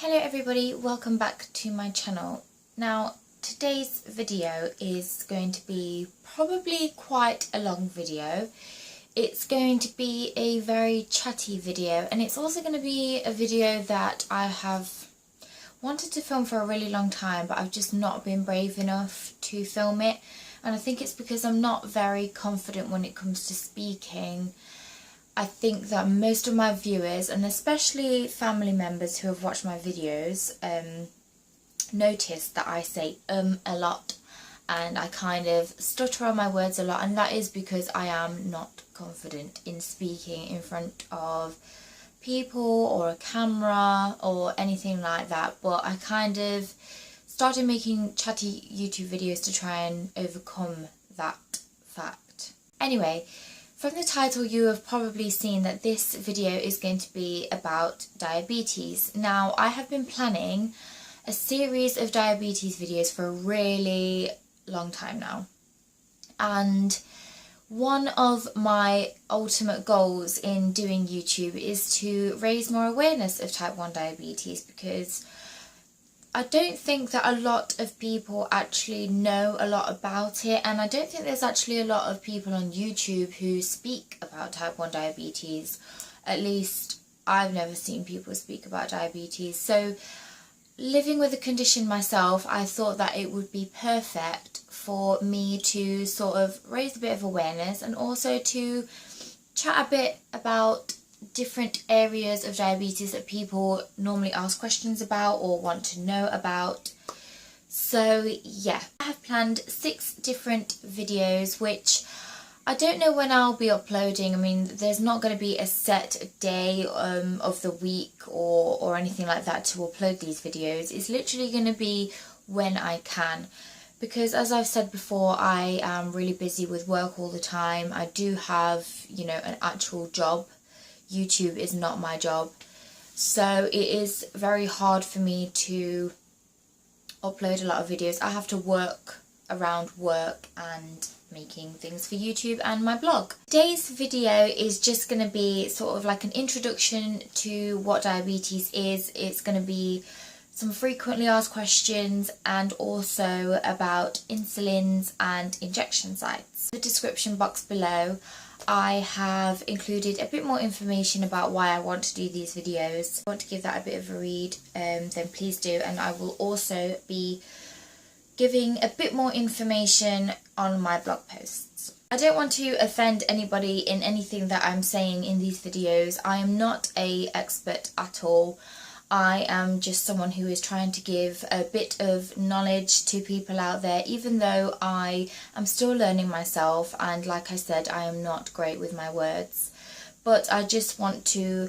Hello everybody, welcome back to my channel. Now today's video is going to be probably quite a long video. It's going to be a very chatty video, and it's also going to be a video that I have wanted to film for a really long time, but I've just not been brave enough to film it, and I think it's because I'm not very confident when it comes to speaking. I think that most of my viewers, and especially family members who have watched my videos, notice that I say a lot and I kind of stutter on my words a lot, and that is because I am not confident in speaking in front of people or a camera or anything like that. But I kind of started making chatty YouTube videos to try and overcome that fact. Anyway, from the title you have probably seen that this video is going to be about diabetes. Now, I have been planning a series of diabetes videos for a really long time now, and one of my ultimate goals in doing YouTube is to raise more awareness of type 1 diabetes, because I don't think that a lot of people actually know a lot about it, and I don't think there's actually a lot of people on YouTube who speak about type 1 diabetes. At least I've never seen people speak about diabetes. So living with the condition myself, I thought that it would be perfect for me to sort of raise a bit of awareness and also to chat a bit about different areas of diabetes that people normally ask questions about or want to know about. So yeah, I have planned 6 different videos, which I don't know when I'll be uploading. I mean, there's not going to be a set day of the week or anything like that to upload these videos. It's literally going to be when I can, because as I've said before, I am really busy with work all the time. I do have, you know, an actual job. YouTube is not my job, so it is very hard for me to upload a lot of videos. I have to work around work and making things for YouTube and my blog. Today's video is just going to be sort of like an introduction to what diabetes is. It's going to be some frequently asked questions and also about insulins and injection sites. In the description box below I have included a bit more information about why I want to do these videos. If you want to give that a bit of a read, then please do, and I will also be giving a bit more information on my blog posts. I don't want to offend anybody in anything that I'm saying in these videos. I am not an expert at all. I am just someone who is trying to give a bit of knowledge to people out there, even though I am still learning myself, and like I said, I am not great with my words. But I just want to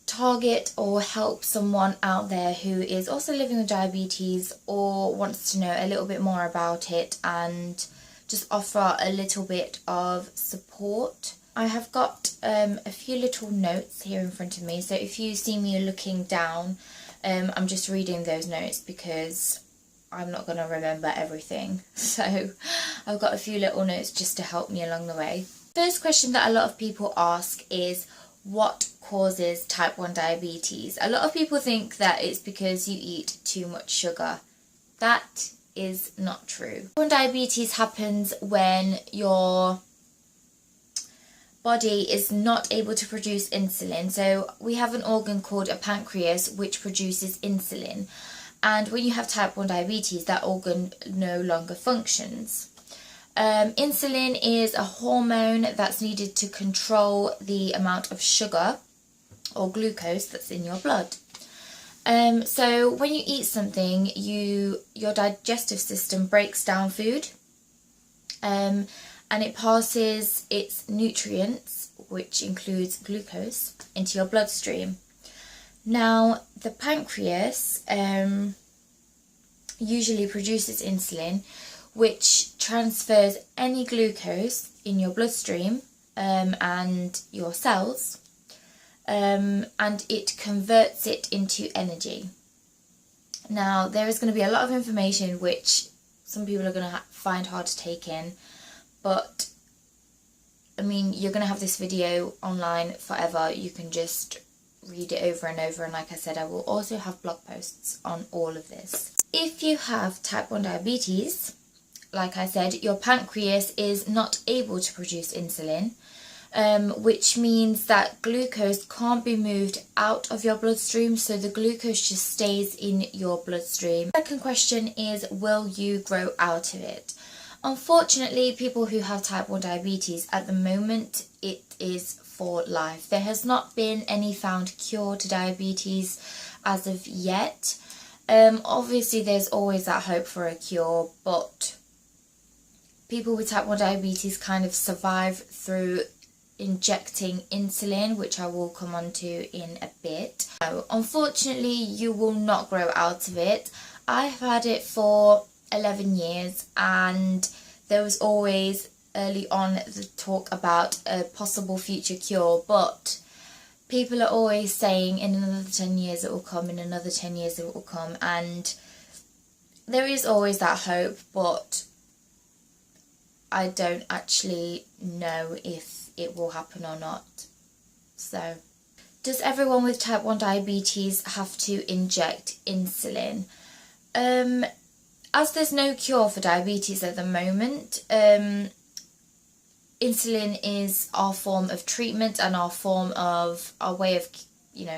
target or help someone out there who is also living with diabetes or wants to know a little bit more about it and just offer a little bit of support. I have got a few little notes here in front of me, so if you see me looking down, I'm just reading those notes because I'm not going to remember everything. So I've got a few little notes just to help me along the way. First question that a lot of people ask is, what causes type 1 diabetes? A lot of people think that it's because you eat too much sugar. That is not true. Type 1 diabetes happens when your body is not able to produce insulin. So we have an organ called a pancreas which produces insulin, and when you have type 1 diabetes, that organ no longer functions. Insulin is a hormone that's needed to control the amount of sugar or glucose that's in your blood. So when you eat something, your digestive system breaks down food, and it passes its nutrients, which includes glucose, into your bloodstream. Now, the pancreas usually produces insulin, which transfers any glucose in your bloodstream and your cells, and it converts it into energy. Now, there is going to be a lot of information which some people are going to find hard to take in, but I mean, you're going to have this video online forever. You can just read it over and over, and like I said, I will also have blog posts on all of this. If you have type 1 diabetes, like I said, your pancreas is not able to produce insulin, which means that glucose can't be moved out of your bloodstream, so the glucose just stays in your bloodstream. Second question is, will you grow out of it? Unfortunately, people who have type 1 diabetes at the moment, it is for life. There has not been any found cure to diabetes as of yet. Obviously there's always that hope for a cure, but people with type 1 diabetes kind of survive through injecting insulin, which I will come on to in a bit. So, unfortunately, you will not grow out of it. I've had it for 11 years, and there was always early on the talk about a possible future cure, but people are always saying in another 10 years it will come, in another 10 years it will come, and there is always that hope, but I don't actually know if it will happen or not. So, does everyone with type 1 diabetes have to inject insulin? As there's no cure for diabetes at the moment, insulin is our form of treatment and our way of,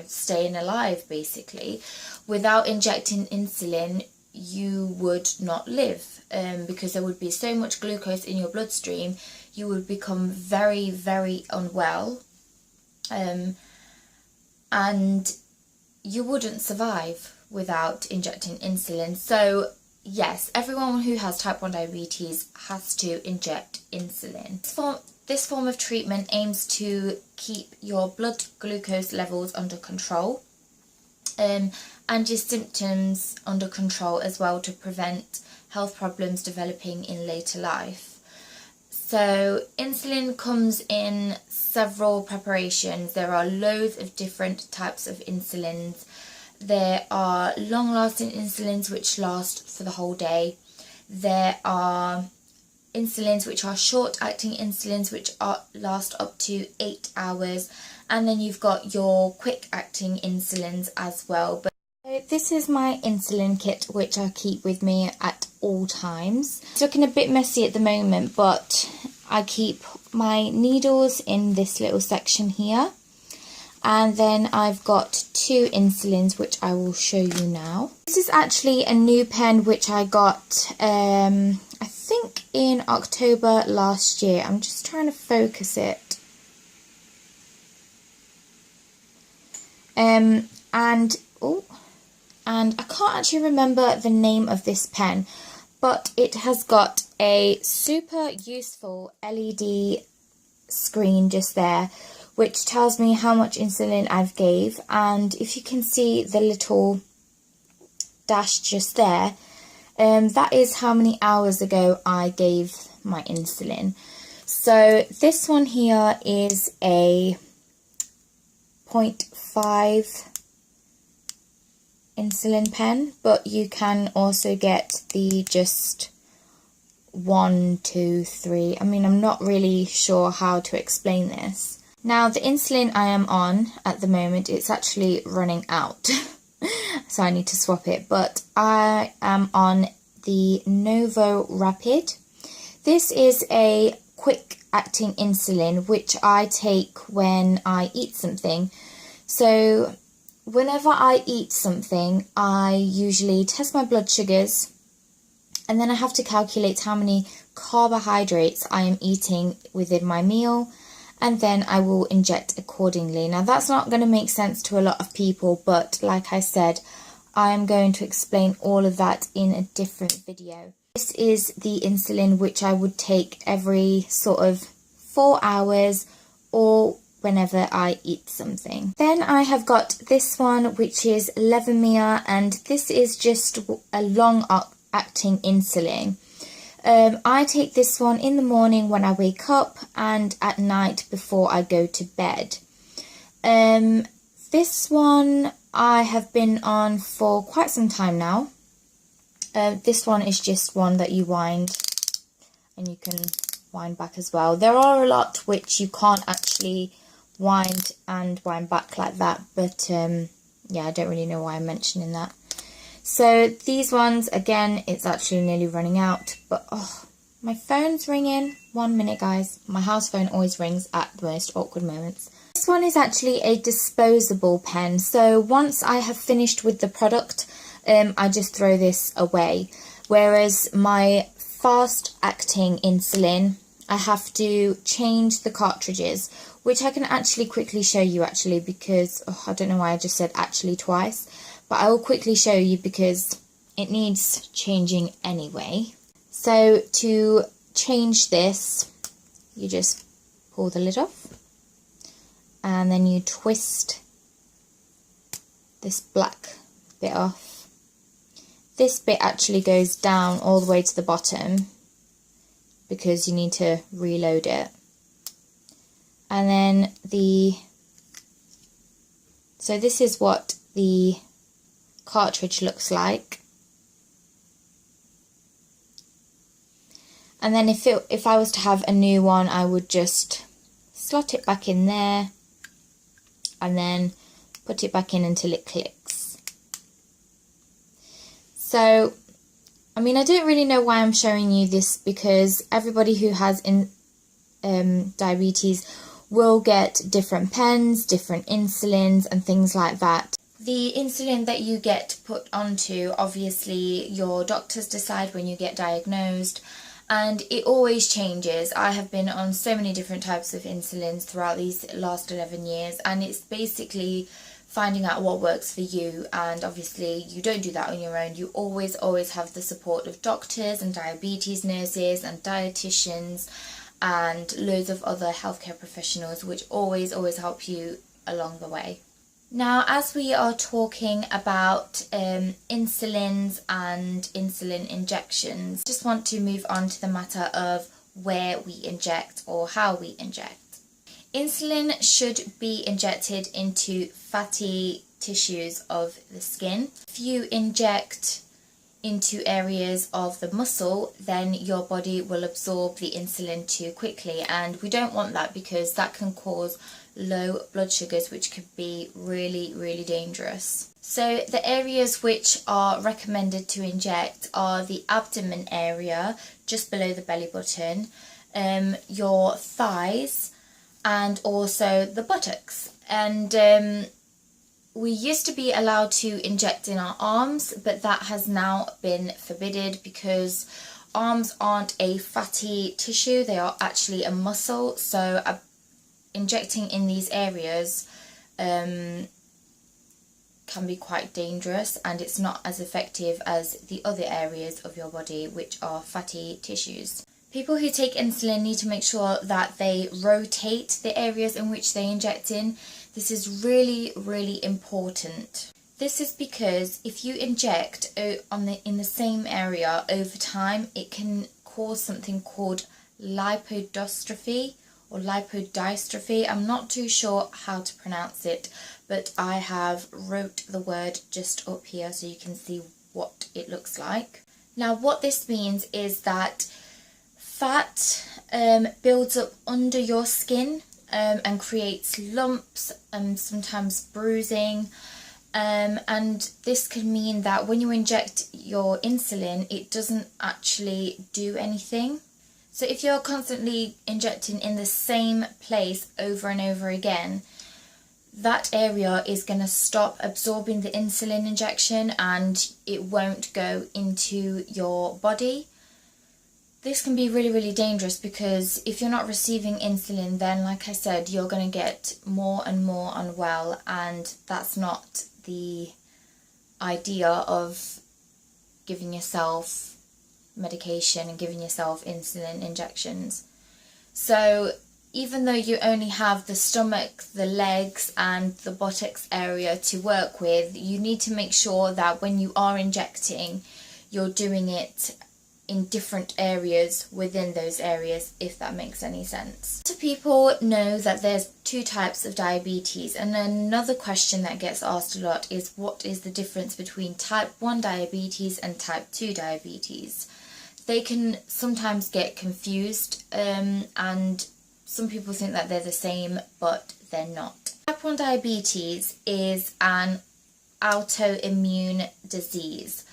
staying alive, basically. Without injecting insulin, you would not live, because there would be so much glucose in your bloodstream, you would become very, very unwell, and you wouldn't survive without injecting insulin. So yes, everyone who has type 1 diabetes has to inject insulin. This form of treatment aims to keep your blood glucose levels under control, and your symptoms under control as well, to prevent health problems developing in later life. So insulin comes in several preparations. There are loads of different types of insulins. There are long-lasting insulins which last for the whole day. There are insulins which are short-acting insulins which last up to 8 hours. And then you've got your quick-acting insulins as well. But this is my insulin kit, which I keep with me at all times. It's looking a bit messy at the moment, but I keep my needles in this little section here. And then I've got 2 insulins, which I will show you now. This is actually a new pen which I got, I think in October last year. I'm just trying to focus it. And I can't actually remember the name of this pen, but it has got a super useful LED screen just there, which tells me how much insulin I've gave, and if you can see the little dash just there, that is how many hours ago I gave my insulin. So this one here is a 0.5 insulin pen, but you can also get the just 1, 2, 3. I mean, I'm not really sure how to explain this. Now, the insulin I am on at the moment, it's actually running out, so I need to swap it, but I am on the Novo Rapid. This is a quick-acting insulin, which I take when I eat something. So, whenever I eat something, I usually test my blood sugars, and then I have to calculate how many carbohydrates I am eating within my meal, and then I will inject accordingly. Now, that's not going to make sense to a lot of people, but like I said, I am going to explain all of that in a different video. This is the insulin which I would take every sort of 4 hours or whenever I eat something. Then I have got this one, which is Levemir, and this is just a long-acting insulin. I take this one in the morning when I wake up and at night before I go to bed. This one I have been on for quite some time now. This one is just one that you wind, and you can wind back as well. There are a lot which you can't actually wind and wind back like that, but yeah, I don't really know why I'm mentioning that. So these ones, again, it's actually nearly running out, but oh, my phone's ringing. 1 minute, guys. My house phone always rings at the most awkward moments. This one is actually a disposable pen, so once I have finished with the product, I just throw this away. Whereas my fast-acting insulin, I have to change the cartridges, which I can actually quickly show you actually, because I don't know why I just said actually twice, but I will quickly show you because it needs changing anyway. So to change this, you just pull the lid off and then you twist this black bit off. This bit actually goes down all the way to the bottom because you need to reload it. And then so this is what the cartridge looks like. And then if I was to have a new one, I would just slot it back in there and then put it back in until it clicks. So, I mean, I don't really know why I'm showing you this, because everybody who has diabetes will get different pens, different insulins and things like that. The insulin that you get put onto, obviously your doctors decide when you get diagnosed, and it always changes. I have been on so many different types of insulins throughout these last 11 years, and it's basically finding out what works for you. And obviously you don't do that on your own. You always have the support of doctors and diabetes nurses and dietitians and loads of other healthcare professionals, which always help you along the way. Now, as we are talking about insulins and insulin injections, just want to move on to the matter of where we inject or how we inject. Insulin should be injected into fatty tissues of the skin. If you inject into areas of the muscle, then your body will absorb the insulin too quickly, and we don't want that because that can cause low blood sugars, which could be really dangerous. So the areas which are recommended to inject are the abdomen area, just below the belly button, your thighs, and also the buttocks. And we used to be allowed to inject in our arms, but that has now been forbidden because arms aren't a fatty tissue, they are actually a muscle. So injecting in these areas can be quite dangerous, and it's not as effective as the other areas of your body which are fatty tissues. People who take insulin need to make sure that they rotate the areas in which they inject in. This is really important. This is because if you inject in the same area over time, it can cause something called lipodystrophy or lipodystrophy. I'm not too sure how to pronounce it, but I have wrote the word just up here so you can see what it looks like. Now, what this means is that fat builds up under your skin and creates lumps and sometimes bruising, and this can mean that when you inject your insulin, it doesn't actually do anything. So if you're constantly injecting in the same place over and over again, that area is going to stop absorbing the insulin injection and it won't go into your body. This can be really dangerous because if you're not receiving insulin, then like I said, you're going to get more and more unwell, and that's not the idea of giving yourself medication and giving yourself insulin injections. So even though you only have the stomach, the legs and the buttocks area to work with, you need to make sure that when you are injecting, you're doing it in different areas within those areas, if that makes any sense. So people know that there's two types of diabetes, and another question that gets asked a lot is what is the difference between type 1 diabetes and type 2 diabetes. They can sometimes get confused, and some people think that they're the same, but they're not. Type 1 diabetes is an autoimmune disease,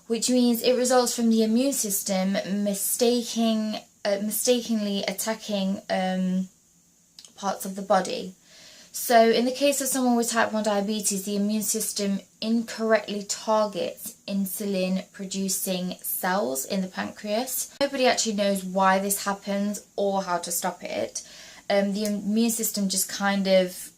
which means it results from the immune system mistakenly attacking parts of the body. So in the case of someone with type 1 diabetes, the immune system incorrectly targets insulin producing cells in the pancreas. Nobody actually knows why this happens or how to stop it. The immune system just kind of,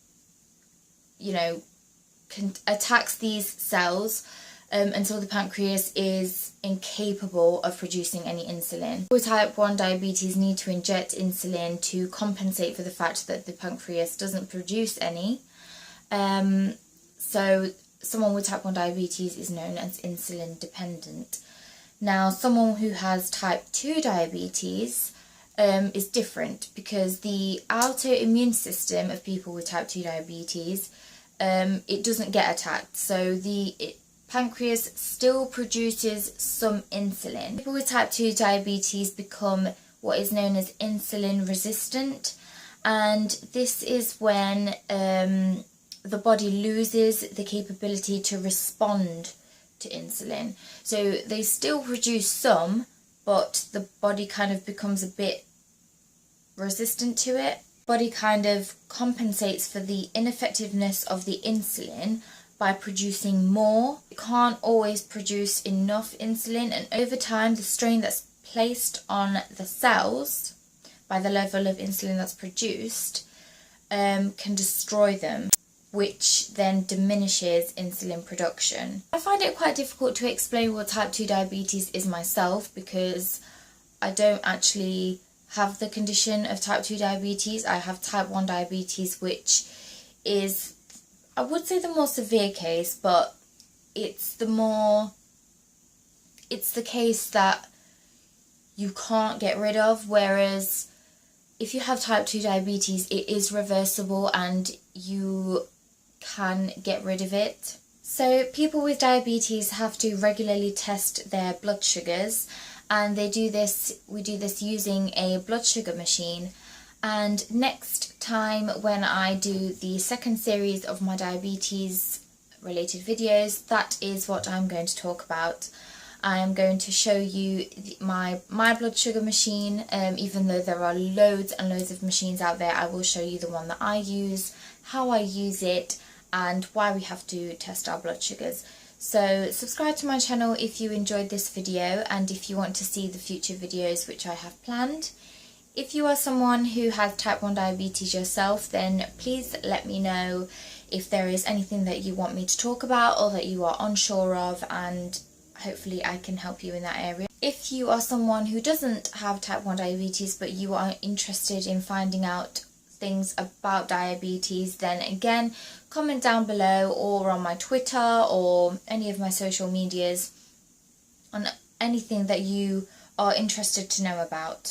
attacks these cells until the pancreas is incapable of producing any insulin. People with type 1 diabetes need to inject insulin to compensate for the fact that the pancreas doesn't produce any. So someone with type 1 diabetes is known as insulin dependent. Now, someone who has type 2 diabetes is different, because the autoimmune system of people with type 2 diabetes, it doesn't get attacked. So the pancreas still produces some insulin. People with type 2 diabetes become what is known as insulin resistant, and this is when the body loses the capability to respond to insulin. So they still produce some, but the body kind of becomes a bit resistant to it. Body kind of compensates for the ineffectiveness of the insulin by producing more. It can't always produce enough insulin, and over time the strain that's placed on the cells by the level of insulin that's produced can destroy them, which then diminishes insulin production. I find it quite difficult to explain what type 2 diabetes is myself, because I don't actually have the condition of type 2 diabetes. I have type 1 diabetes, which is, I would say, the more severe case, but it's the case that you can't get rid of, whereas if you have type 2 diabetes, it is reversible and you can get rid of it. So people with diabetes have to regularly test their blood sugars, and we do this using a blood sugar machine. And next time when I do the second series of my diabetes related videos, that is what I'm going to talk about. I am going to show you my blood sugar machine. Even though there are loads and loads of machines out there, I will show you the one that I use, how I use it, and why we have to test our blood sugars. So subscribe to my channel if you enjoyed this video, and if you want to see the future videos which I have planned. If you are someone who has type 1 diabetes yourself, then please let me know if there is anything that you want me to talk about or that you are unsure of, and hopefully I can help you in that area. If you are someone who doesn't have type 1 diabetes but you are interested in finding out things about diabetes, then again, comment down below or on my Twitter or any of my social medias on anything that you are interested to know about.